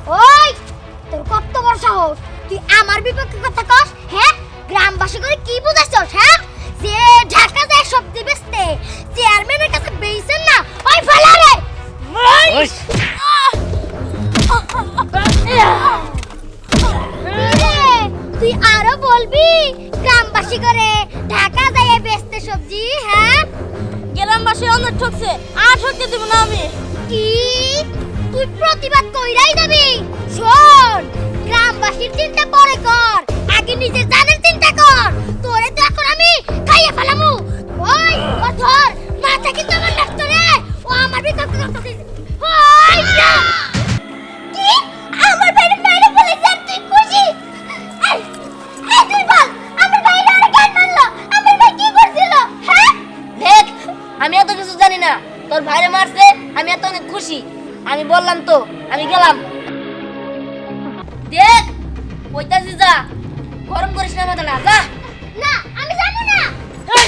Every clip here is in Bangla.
ওই তোর কত বড় সাহস, তুই আমার বিপক্ষে কথা কস? হ্যাঁ, গ্রামবাসী করে কি বুঝাইছস? হ্যাঁ, যে ঢাকা যায় সবজি বেচতে চেয়ারম্যানের কাছে বেইছেন না, ওই ফেলা রে। ওই তুই আরো বলবি গ্রামবাসী করে ঢাকা যায় বেচতে সবজি? হ্যাঁ, গ্রামবাসী অনেক ঠকছে, আর ঠকতে দেব না আমি। কি তুই প্রতিবাদ কইরাই যাবি? শোন, গ্রামবাসীর চিন্তা পরে কর, আগে নিজের জানের চিন্তা কর। তোরে তো এখন আমি খাইয়ে ফেলামু। ওই ও ধর, মাথা কিন্তু আমার নষ্ট রে। ও আমার বিপক্ষে কথা কইছে। ওই না, কি আমার বাইরে বাইরে বলেছ আর তুই খুশি? এই এই তুই বল, আমার বাইরে আর কেন মারলো? আমার ভাই কি করছিল? হ্যাঁ, দেখ, আমি এত কিছু জানি না। তোর ভাইরে মারছে, আমি এত অনেক খুশি। আমি বললাম তো, আমি গেলাম। দেখ, কইতাছি যা, গরম করিস না মাথাটা, যা। না আমি জানি না। এই,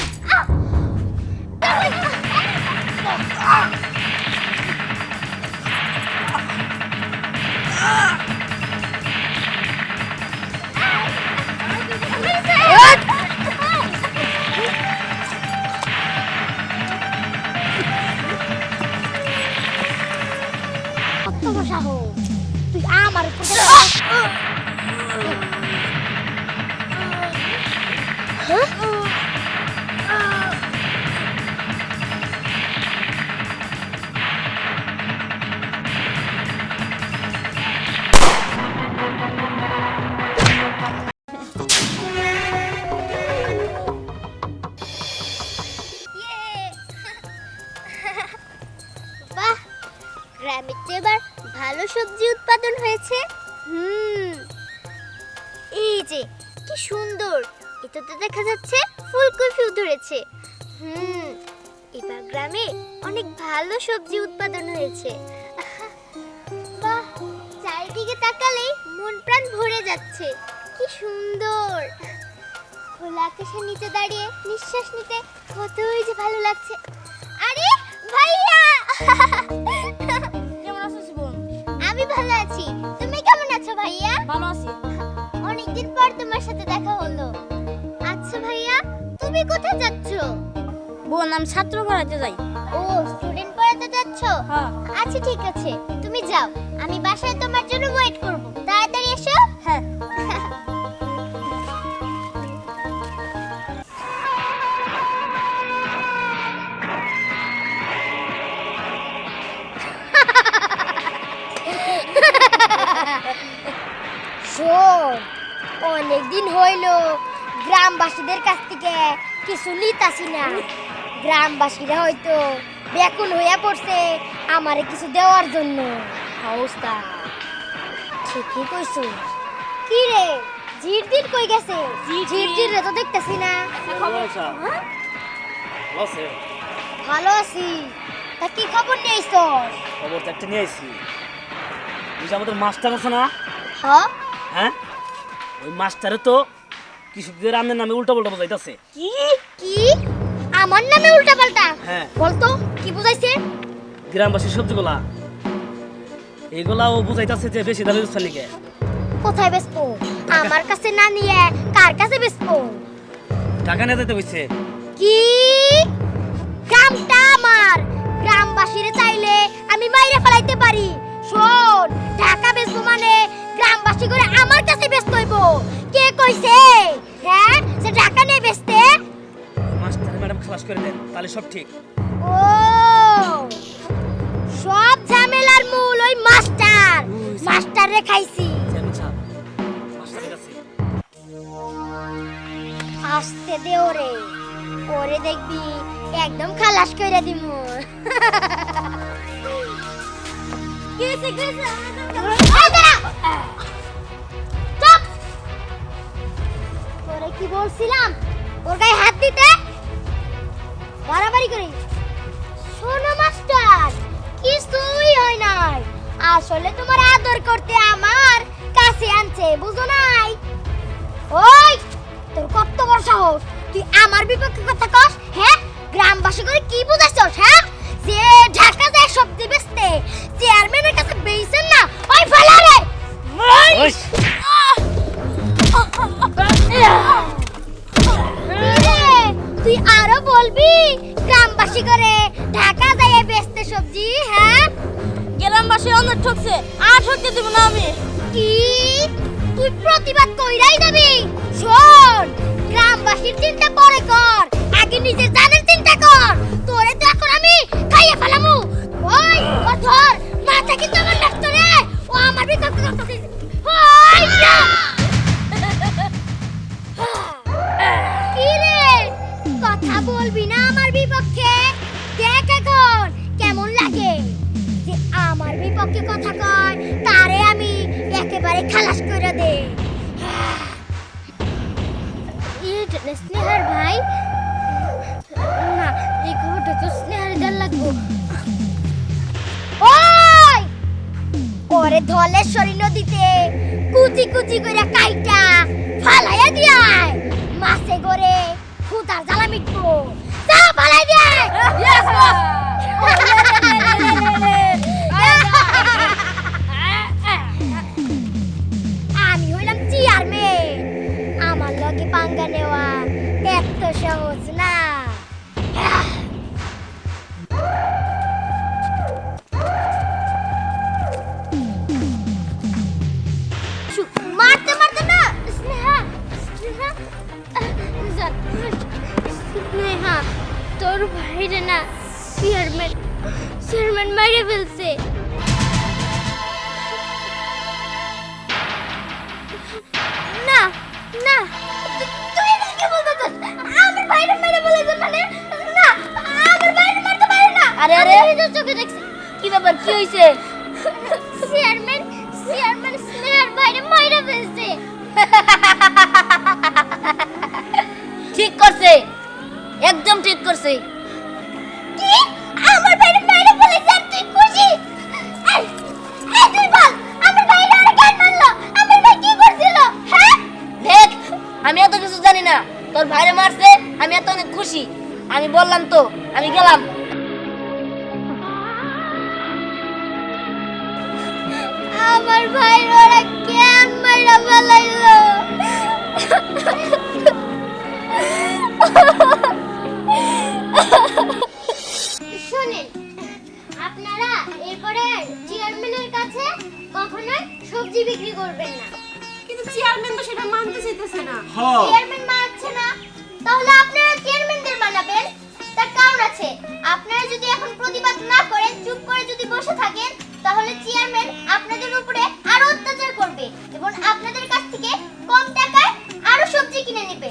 তুই আমার উপর বাহ, গ্রামে তো এবার ভালো সবজি উৎপাদন হয়েছে। এই যে কি সুন্দর, এটাতে দেখা যাচ্ছে ফুলকপিও ধরেছে। এবার গ্রামে অনেক ভালো সবজি উৎপাদন হয়েছে। বাহ, চারিদিকে তাকালেই মন প্রাণ ভরে যাচ্ছে। কি সুন্দর, খোলা আকাশের নিচে দাঁড়িয়ে নিঃশ্বাস নিতে কতই যে ভালো লাগছে। আরে ভাইয়া, কেমন আছিস বোন? আমি ভালো আছি, তুমি কেমন আছো ভাইয়া? ভালো আছি। অনেকদিন পর তোমার সাথে দেখা হলো। আচ্ছা ভাইয়া, তুমি কোথায় যাচ্ছ? বোন, আমি ছাত্র পড়াতে যাই। ও, স্টুডেন্ট পড়াতে যাচ্ছ? হ্যাঁ। আচ্ছা ঠিক আছে, তুমি যাও, আমি বাসায় তোমার জন্য ওয়েট করব। তাড়াতাড়ি এসো। হ্যাঁ। শোন, অনেকদিন হইল গ্রামবাসীদের কাছ থেকে কিছু নিতাছি না। গ্রামবাসীরা হয়তো বেকুল হইয়া পড়ছে আমারে কিছু দেওয়ার জন্য। অবস্থা ঠিকই কইছো। কি রে, ঝিরঝির কই গেছে? ঝিরঝির রে তো দেখতেছি না। হ্যাঁ? ভালো আছি, তা কি খবর নিয়েছ? খবর তো একটা নিয়ে আইছি। ওই যে আমাদের মাস্টার আছে না, হ্যাঁ, হ্যাঁ, ওই মাস্টারে তো কৃষকদের আমনের নামে উল্টা পাল্টা বোঝাইতেছে। কি কি আমার নামে উল্টা পাল্টা? হ্যাঁ। বলতো কি বুঝাইছে? গ্রামবাসীর সবজিগুলা এগুলা ও বুঝাইতেছে যে বেশি দামে দিচ্ছে নাকি। কোথায় বেচবো? আমার কাছে না নিয়ে কার কাছে বেচবো? টাকা নিয়ে যেতে হইছে। কি, গ্রামটা আমার, গ্রামবাসীরে চাইলে আমি মাইরে ফেলাইতে পারি। শোন, টাকা বেচবো মানে গ্রামবাসী করে আমার কাছে বেচতে হইব। কে কইছে হ্যাঁ সে টাকা নিয়ে বেচতে? মাস্টার ম্যাডাম খালাস করে দেন, তাহলে সব ঠিক। ও, সব ঝামেলার মূল ওই মাস্টার। মাস্টারে খাইছি। মাস্টারের কাছে আসতে দে ওরে, ওরে দেখবি একদম খালাস কইরা দিমু। কি হইছে কি হইছে? এই দাঁড়া, চুপ। তোরে কি বলছিলাম ওর গায়ে হাত দিতে? বাড়াবাড়ি করে। শোনো মাস্টার, কিছুই হয় নাই, আসলে তোমার আদর করতে আমার কাছে আনছে, বুঝো নাই? ওই তোর কত বড় সাহস, তুই আমার বিপক্ষে কথা কস? হ্যাঁ, গ্রামবাসী করে কি বুঝাইছস? হ্যাঁ, যে ঢাকা যায় সবজি বেচতে চেয়ারম্যানের কাছে বেইছেন না, ওই ফেলা রে। ওই কিরে, তুই আরো বলবি গ্রামবাসী করে ঢাকা যায় বেচতে সবজি? হ্যাঁ, গ্রামবাসী অনেক ঠকছে, আর ঠকতে দেব না আমি। কি তুই প্রতিবাদ কইরাই যাবি? শোন, গ্রামবাসীর চিন্তা পরে কর, আগে নিজের জানের চিন্তা কর। তোরে তো এখন আমি খাইয়ে ফেলামু। ওই ও ধর, মাথা কিন্তু আমার লাগতো রে। ও আমার বিকল্প করতেছিস। ওই যা। কি রে, কথা বলবি না আমার বিপক্ষে? দেখ এখন কেমন লাগে যে আমার বিপক্ষে কথা কয়, তারে আমি একেবারে খালাস করে দে। স্নেহার ভাই না, এই খবরটা তো স্নেহার দেন লাগবো। ওই ওরে ধলেশ্বরী নদীতে কুচি কুচি করে কাইটা ফালাইয়া দিয়ায়, মাছে করে খুদার জ্বালা মিটবো। যা ফালাই দিয়ে। Yes boss. আমি হইলাম চেয়ারম্যান, আমার লগে পাঙ্গা নেওয়া এত সহজ না। মারতে মারতে না স্নেহা, স্নেহা, স্নেহা, তোর ভাইরে না চেয়ারম্যান, চেয়ারম্যান মাইরে ফেলছে। না না, তুই এটা কি বলছিস? আমার ভাইরে মেরে বলেছে মানে? না, আমার ভাইরে মারতে পারে না। আরে, আরে। আমি নিজের চোখে দেখছি। কি ব্যাপার, কি হইছে? চেয়ারম্যান, চেয়ারম্যান স্নেহার ভাইরে মাইরে ফেলছে। ঠিক করছে, একদম ঠিক করছে। কি? আমার ভাইরে মাইরে ফেলেছে আর তুই খুশি? এই, এই তুই বল, আমার ভাইরে আর কেন মারলো? আমার ভাই কি করছিল? হ্যাঁ? দেখ, আমি এত কিছু জানি না, তোর ভাইরে মারছে, আমি এত অনেক খুশি। আমি বললাম তো, আমি গেলাম। আমার ভাইর ওরা কেন মাইরা ফেলাইলো? শুনেন, আপনারা এরপরে চেয়ারম্যানের কাছে কখনোই সবজি বিক্রি করবেন না। কিন্তু চেয়ারম্যান তো সেটা মানতে চাইতেছে না। চেয়ারম্যান মানছে না, তাহলে আপনারা চেয়ারম্যানদের বানাবেন। তার কারণ আছে, আপনারা যদি এখন প্রতিবাদ না করেন, চুপ করে যদি বসে থাকেন, তাহলে চেয়ারম্যান আপনাদের উপরে আরো অত্যাচার করবে এবং আপনাদের কাছ থেকে কম টাকায় আরো সবজি কিনে নেবে।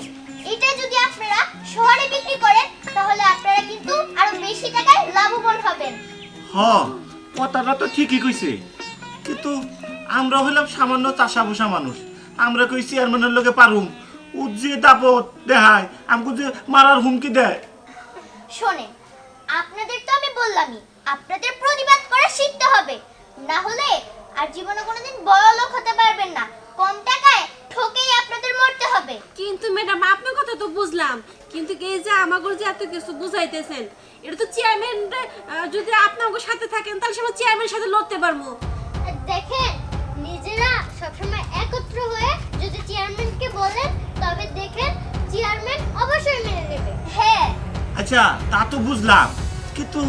এটা যদি আপনারা শহরে বিক্রি করেন, তাহলে আপনারা কিন্তু আরো বেশি টাকায় লাভবান হবেন। কথাটা তো ঠিকই কইছে, কিন্তু আমরা হইলাম সামান্য চাষাভুষা মানুষ। আমরা কই চেয়ারম্যানের লগে পারুম, ও যে দাপট দেখায়, আমাকে যে মারার হুমকি দেয়। শোনেন, আপনাদের তো আমি বললামই, আপনাদের প্রতিবাদ করে শিখতে হবে, না হলে আর জীবনে কোনোদিন বড় লোক হতে পারবেন না। কম টাকায় ঠকেই আপনাদের মরতে হবে। কিন্তু ম্যাডাম, আপনার কথা তো বুঝলাম, কিন্তু এই যে আমাকে যে এত কিছু বুঝাইতেছেন, এটা তো চেয়ারম্যান যদি আপনার সাথে থাকেন, তাহলে সে চেয়ারম্যানের সাথে লড়তে পারবো। দেখেন, নিজেরা সবসময় একত্র হয়ে যদি চেয়ারম্যানকে বলেন, তবে দেখেন চেয়ারম্যান অবশ্যই মেনে নেবে। হ্যাঁ, আচ্ছা, তা তো বুঝলাম, কিন্তু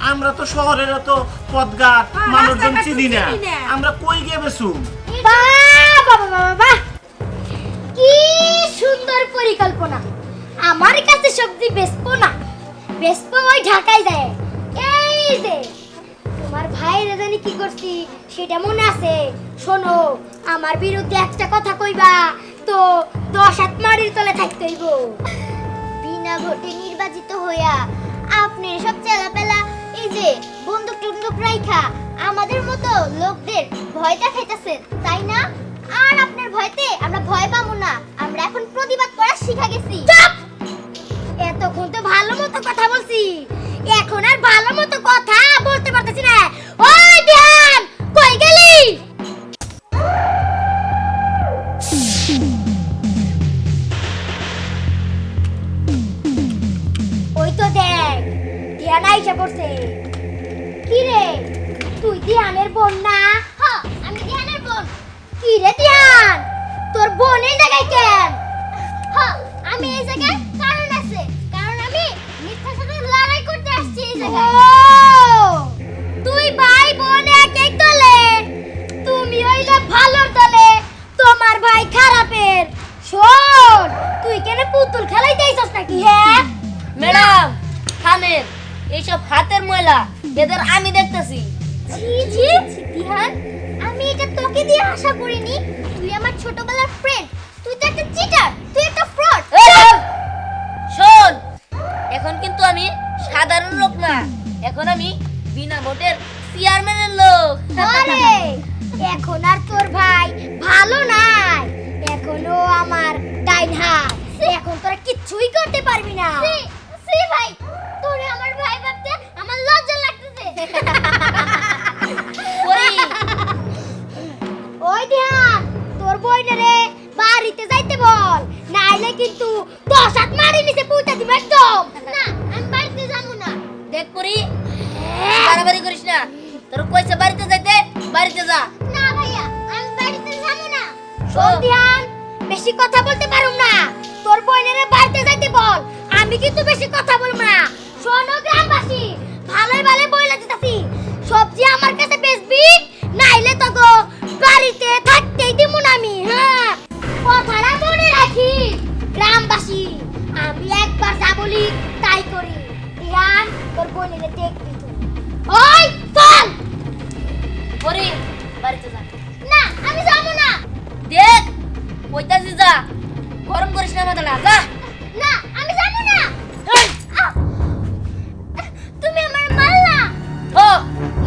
আমরা তো শহরের এত পথঘাট হ্যাঁ, মানুষজন রাস্তাঘাট চিনি না, চিনি না। আমরা কই গিয়ে বেসুম? বাহ বাহ বাহ বাহ, কি সুন্দর পরিকল্পনা। আমার কাছে সবজি বেচবো না, বেচবো ওই ঢাকায় যায়। এই যে তোমার ভাইয়ের জানি কি করছি সেটা মনে আছে? শোনো, আমার বিরুদ্ধে একটা কথা কইবা তো 10 হাত মাটির তলে থাকতে হইব। বিনা ভোটে নির্বাচিত হইয়া আপনি সব চেলাপেলা এই যে বন্দুক টুন্দুক রাইখা আমাদের মতো লোকদের ভয় দেখাইতেছেন, তাই না? আর আপনার ভয়তে আমরা ভয় পাবো না, আমরা এখন প্রতিবাদ করা শিখা গেছি। এতক্ষণ তো ভালো মতো কথা বলছি, এখন আর ভালো মতো কথা বলতে পারতেছি না। ওই বিহান, কই গেলি? ওই তো দেখ, ধ্যান আইসা পড়ছে। কি রে, তুই ধ্যানের বোন না? হ্যাঁ, আমি ধ্যানের বোন। কি রে তিয়ান, তোর বোন এই জায়গায় কেন? হ্যাঁ, আমি এই জায়গায় কারণ আছে, কারণ আমি মিথ্যার সাথে লড়াই করতে আসছি এই জায়গায়। তুই ভাই বোন এক এক দলে, তুমি হইলে ভালোর দলে, তোমার ভাই খারাপের। শোন, তুই কেন পুতুল খেলাইতে আইছস নাকি? হ্যাঁ ম্যাডাম থামেন, এইসব হাতের ময়লা এদের আমি দেখতেছি। জি জি তিয়ান, আমি এটা তোকে দিয়ে আশা করিনি। তুই আমার ছোটবেলার ফ্রেন্ড, তুই তো একটা চিটার, তুই একটা ফ্রড। শোন, এখন কিন্তু আমি সাধারণ লোক না, এখন আমি বিনা ভোটের চেয়ারম্যানের লোক। আরে এখন আর তোর ভাই ভালো নাই, এখনো আমার ডাইন হাত। এখন তোরা কিচ্ছুই করতে পারবি না। সি ভাই, তোরে আমার ভাই ভাবতে আমার লজ্জা লাগতেছে। ওরে, ওই ধ্যান, তোর বইনারে বাড়িতে যাইতে বল, নাইলে কিন্তু 10 হাত মারি নিচে পুঁতা দিবে একদম। না, আমি বাড়িতে যাবো না। দেখ পরি, বাড়াবাড়ি করিস না। তোর কইছে বাড়িতে যাইতে, বাড়িতে যা। না ভাইয়া, আমি বাড়িতে যাবো না। শোন ধ্যান, বেশি কথা বলতে পারুম না। তোর বইনারে বাড়িতে যাইতে বল, আমি কিন্তু বেশি কথা বলবো না। শোনো গ্রামবাসী, ভালোই ভালো বইলা দিতাছি, সবজি আমার কাছে বেচবি, নাইলে তো গো বাড়িতে থাকতেই দিব না আমি। হ্যাঁ, কথাটা মনে রাখি গ্রামবাসী, আমি একবার যা বলি তাই করি। ধ্যান, তোর বোনেরে দেখবি তুই। ওই চল। পরি, বাড়িতে যা। না, আমি যাবো না। দেখ, কইতাছি যা, গরম করিস না মাথাটা, যা। না, আমি যাবো না। আহ! তুমি আমার মারলা। ও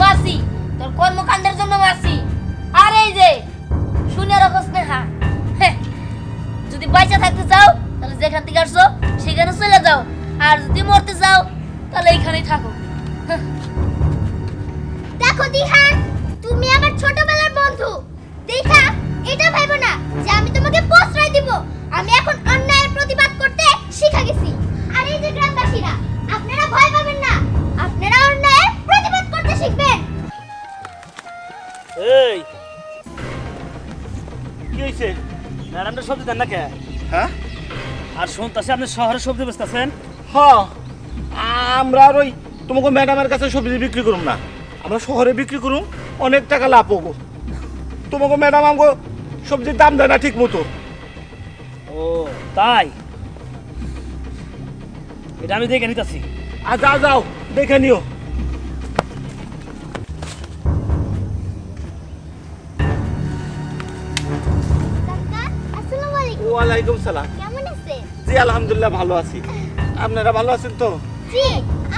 মাসি, তোর কর্মকাণ্ডের জন্য মাসি। আর এই যে শুনে রাখো স্নেহা, যদি বাইচা থাকতে চাও তাহলে যেখান থেকে আসছো সেখানে চলে যাও, আর যদি মরতে চাও তাহলে এইখানেই থাকো। দেখো দিহান, তুমি আমার ছোটবেলার বন্ধু, দেখা এটা ভাইবো না যে আমি তোমাকে প্রশ্রয় দিব। আমি এখন অন্যায়ের প্রতিবাদ করতে শিখে গেছি। আর এই যে গ্রামবাসীরা, আপনারা ভয় পাবেন না, আপনারা অন্যায়ের প্রতিবাদ করতে শিখবেন। এই কি হইছে? ম্যাডামটা সবজি দেন না কে? হ্যাঁ আর শুনতাছি আপনি শহরে সবজি বেচতেছেন। হ্যাঁ, আমরা আর ওই তোমাকে ম্যাডামের কাছে সবজি বিক্রি করুম না, আমরা শহরে বিক্রি করুম, অনেক টাকা লাভ হবো। তোমাকে ম্যাডাম আমাকে সবজির দাম দেয় না ঠিক মতো। ও তাই, এটা আমি দেখে নিতেছি। আর যাও যাও, দেখে নিও। কাকা, আসসালামু আলাইকুম। ওয়ালাইকুম সালাম। কেমন আছেন? জি আলহামদুলিল্লাহ ভালো আছি। আপনারা ভালো আছেন তো? জি,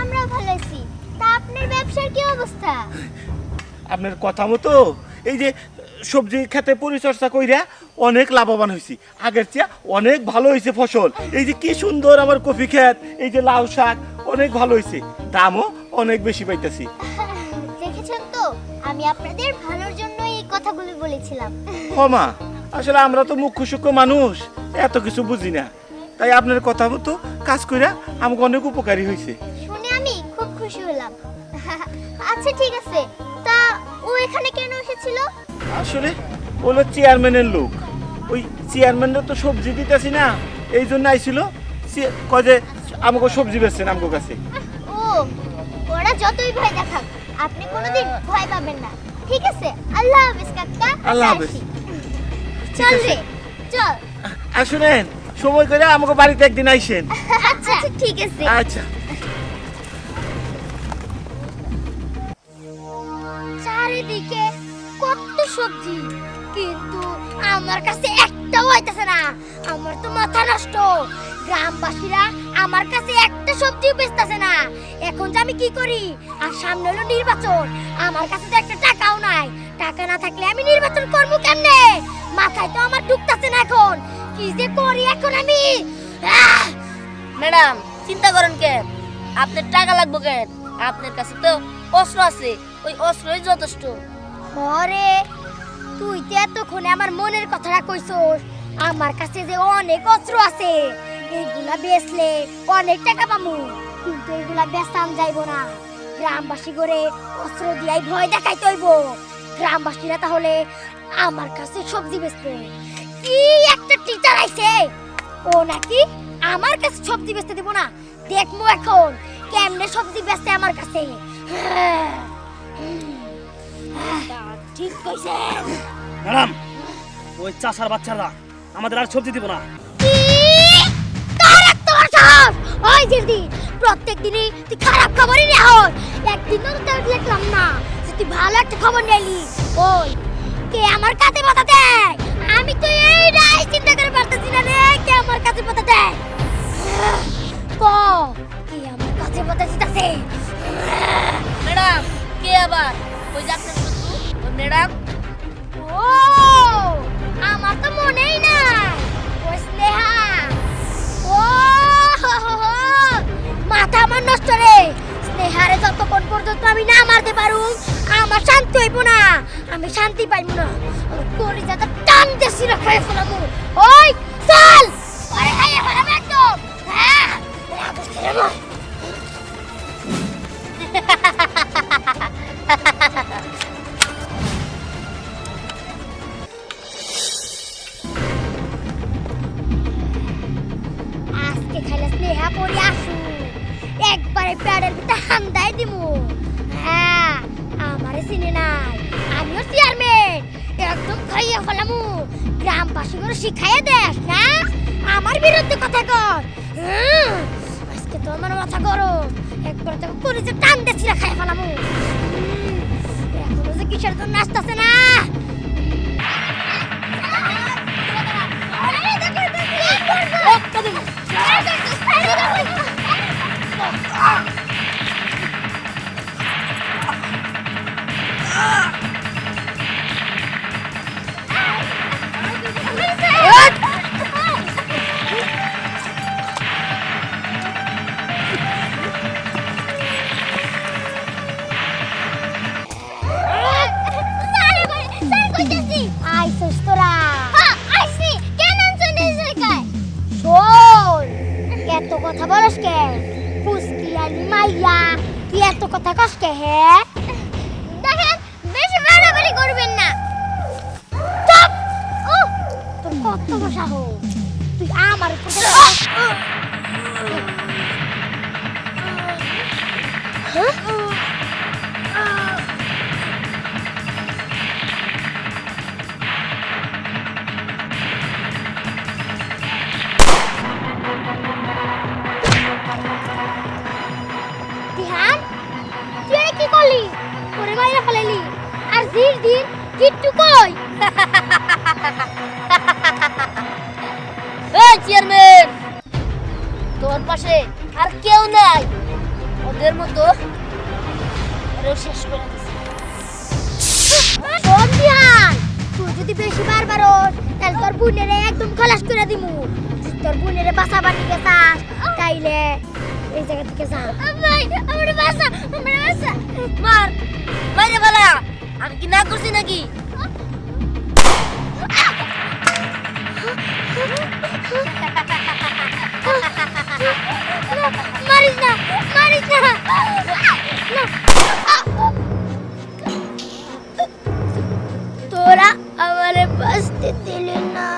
আমরা ভালো আছি। তা আপনার ব্যবসার কি অবস্থা? আপনার কথা মতো এই যে সবজি খেতে পরিচর্যা কইরা অনেক লাভবান হয়েছি, আগের চেয়ে অনেক ভালো হয়েছে ফসল। এই যে কি সুন্দর আমার কফি ক্ষেত, এই যে লাউ শাক অনেক ভালো হয়েছে, দামও অনেক বেশি পাইতেছি। দেখেছেন তো, আমি আপনাদের ভালোর জন্য এই কথাগুলো বলেছিলাম। ক্ষমা, আসলে আমরা তো মুখ্য সূক্ষ্ম মানুষ, এত কিছু বুঝি না, তাই আপনার কথা মতো কাজ কইরা আমাকে অনেক উপকারী হয়েছে। শুনে আমি খুব খুশি হলাম। আচ্ছা ঠিক আছে, তা ও এখানে কেন এসেছিল? আসলে হলো চেয়ারম্যানের লোক, ওই চেয়ারম্যানের তো সবজি দিতেছি না, এই জন্য আইছিল। কয় যে আমাকে সবজি বেচছেন আমাকে কাছে। ও, ওরা যতই ভয় দেখাক, আপনি কোনোদিন ভয় পাবেন না। ঠিক আছে, আল্লাহ হাফেজ কাকা। আল্লাহ হাফেজ। আসি। চল রে, চল। আর শুনেন, সময় করে আমাকে বাড়িতে একদিন আইসেন। আচ্ছা ঠিক আছে। আচ্ছা। চারিদিকে কত সবজি, কিন্তু আমার কাছে একটাও হইতেছে না। আমার তো মাথা নষ্ট। গ্রামবাসীরা আমার কাছে একটা সবজিও বেচতেছে না। এখন যে আমি কি করি? আর সামনে হলো নির্বাচন, আমার কাছে তো একটা টাকাও নাই। টাকা না থাকলে আমি নির্বাচন করবো কেমনে? মাথায় তো আমার ঢুকতেছে না এখন। কি যে করি এখন আমি? ম্যাডাম চিন্তা করেন কেন? আপনার টাকা লাগবে কেন? আপনার কাছে তো অস্ত্র আছে, ওই অস্ত্রই যথেষ্ট। হরে, তুই তো এতক্ষণে আমার মনের কথাটা কইছস। আমার কাছে যে অনেক অস্ত্র আছে, এইগুলা বেচলে অনেক টাকা পামু, কিন্তু এইগুলা বেচাম যাইব না। গ্রামবাসী করে অস্ত্র দিয়াই ভয় দেখাইতে হইব। গ্রামবাসীরা তাহলে আমার কাছে সবজি বেচবে। কি একটা টিচার আইছে, ও নাকি আমার কাছে সবজি বেচতে দিব না। দেখমু এখন কেমনে সবজি বেচতে আমার কাছে। ঠিক কইছে। ম্যাডাম, ওই চাষার বাচ্চারা আমাদের আর সবজি দিব না। কি? কার এত বড় সাহস? ওই জিরদি, প্রত্যেক দিনই তুই খারাপ খবরই নিয়ে হস। একদিনও তো তোর দেখলাম না যে তুই ভালো একটা খবর নিলি। ওই কে আমার কাছে কথা দেয়? আমি তো এইটাই চিন্তা করে পারতেছি না রে, কে আমার কাছে কথা দেয়? ক কে আমার কাছে কথা দিতেছে? ম্যাডাম, কে আবার? ওই যে আপনার শত্রু, ওই ম্যাডাম। ও আমার তো মনেই নাই। ও স্নেহা। ও মাথা আমার নষ্ট রে। স্নেহারে যতক্ষণ পর্যন্ত আমি না মারতে পারু আমার শান্তি হইব না, আমি শান্তি পাইব না। কলিজাটা টান দেশি রাখাই ফেলাবো। ওই চল, আরে খাইয়ে ফেলাবো একদম। হ্যাঁ বুঝতে পারবো। আজকে খাইলে স্নেহা পড়ে আসু, একবারে প্যাডের ভিতরে হান্দাই দিমু। হ্যাঁ আমারে চিনে নাই, আমিও চেয়ারম্যান, একদম খাইয়ে ফেলামু। গ্রামবাসী করে শিখাইয়ে দেস না আমার বিরুদ্ধে কথা কর। আজকে তো আমার মাথা গরম, একবার তো পুলিশে টান দেছি খাইয়ে ফেলামু। এখনো যে কিসের জন্য আসতেছে না। আইসস তোরা? আইসি কেন চলে যায়? শোন, এত কথা বলস কে? পুষ্টি আনি মাইয়া, তুই এত কথা কস কে? হে দেখেন, বেশি বাড়াবাড়ি করবেন না। চুপ! তোর কত বড় সাহস, তুই আমার উপর ধ্যান, তুই কি করলি? ওরে মাইরা ফেলাইলি। আর জির দিন কিট্টু কই? এই চেয়ারম্যান, তোর পাশে আর কেউ নাই, ওদের মতো আরো শেষ করে দিছি। শোন ধ্যান, তুই যদি বেশি বারবার ওর তাহলে তোর বোনেরে একদম খলাস করে দিমু। তোর বোনেরে বাসা বানিয়ে চাস তাইলে এই জায়গা থেকে যা। ভাই আমার বাসা, আমার বাসা। মার, মাইরে ফেলা। আমি কি না করছি নাকি? মারিস না, মারিস না। তোরা আমারে বাঁচতে দিলি না।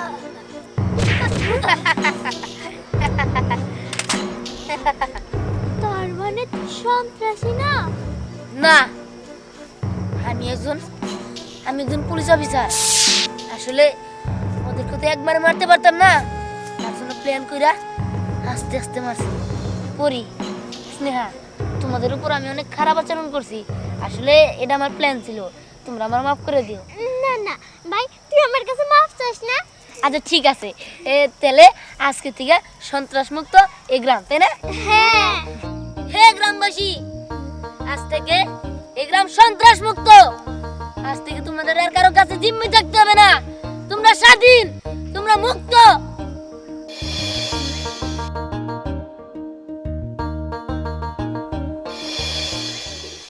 তার মানে তুই সন্ত্রাসী না? না, আমি একজন পুলিশ অফিসার। আসলে ওদেরকে তো একবারে মারতে পারতাম না, তার জন্য প্ল্যান কইরা আস্তে আস্তে মারছি। করি স্নেহা, তোমাদের উপর আমি অনেক খারাপ আচরণ করছি। আসলে এটা আমার প্ল্যান ছিল, তোমরা আমার মাফ করে দিও। না না ভাই, তুই আমার কাছে মাফ চাস না। আচ্ছা ঠিক আছে, তাহলে আজকে থেকে সন্ত্রাস মুক্ত এই গ্রাম, তাই না? হ্যাঁ। হে গ্রামবাসী, আজ থেকে এই গ্রাম সন্ত্রাস মুক্ত। আজ থেকে তোমাদের আর কারো কাছে জিম্মি থাকতে হবে না। তোমরা স্বাধীন, তোমরা মুক্ত।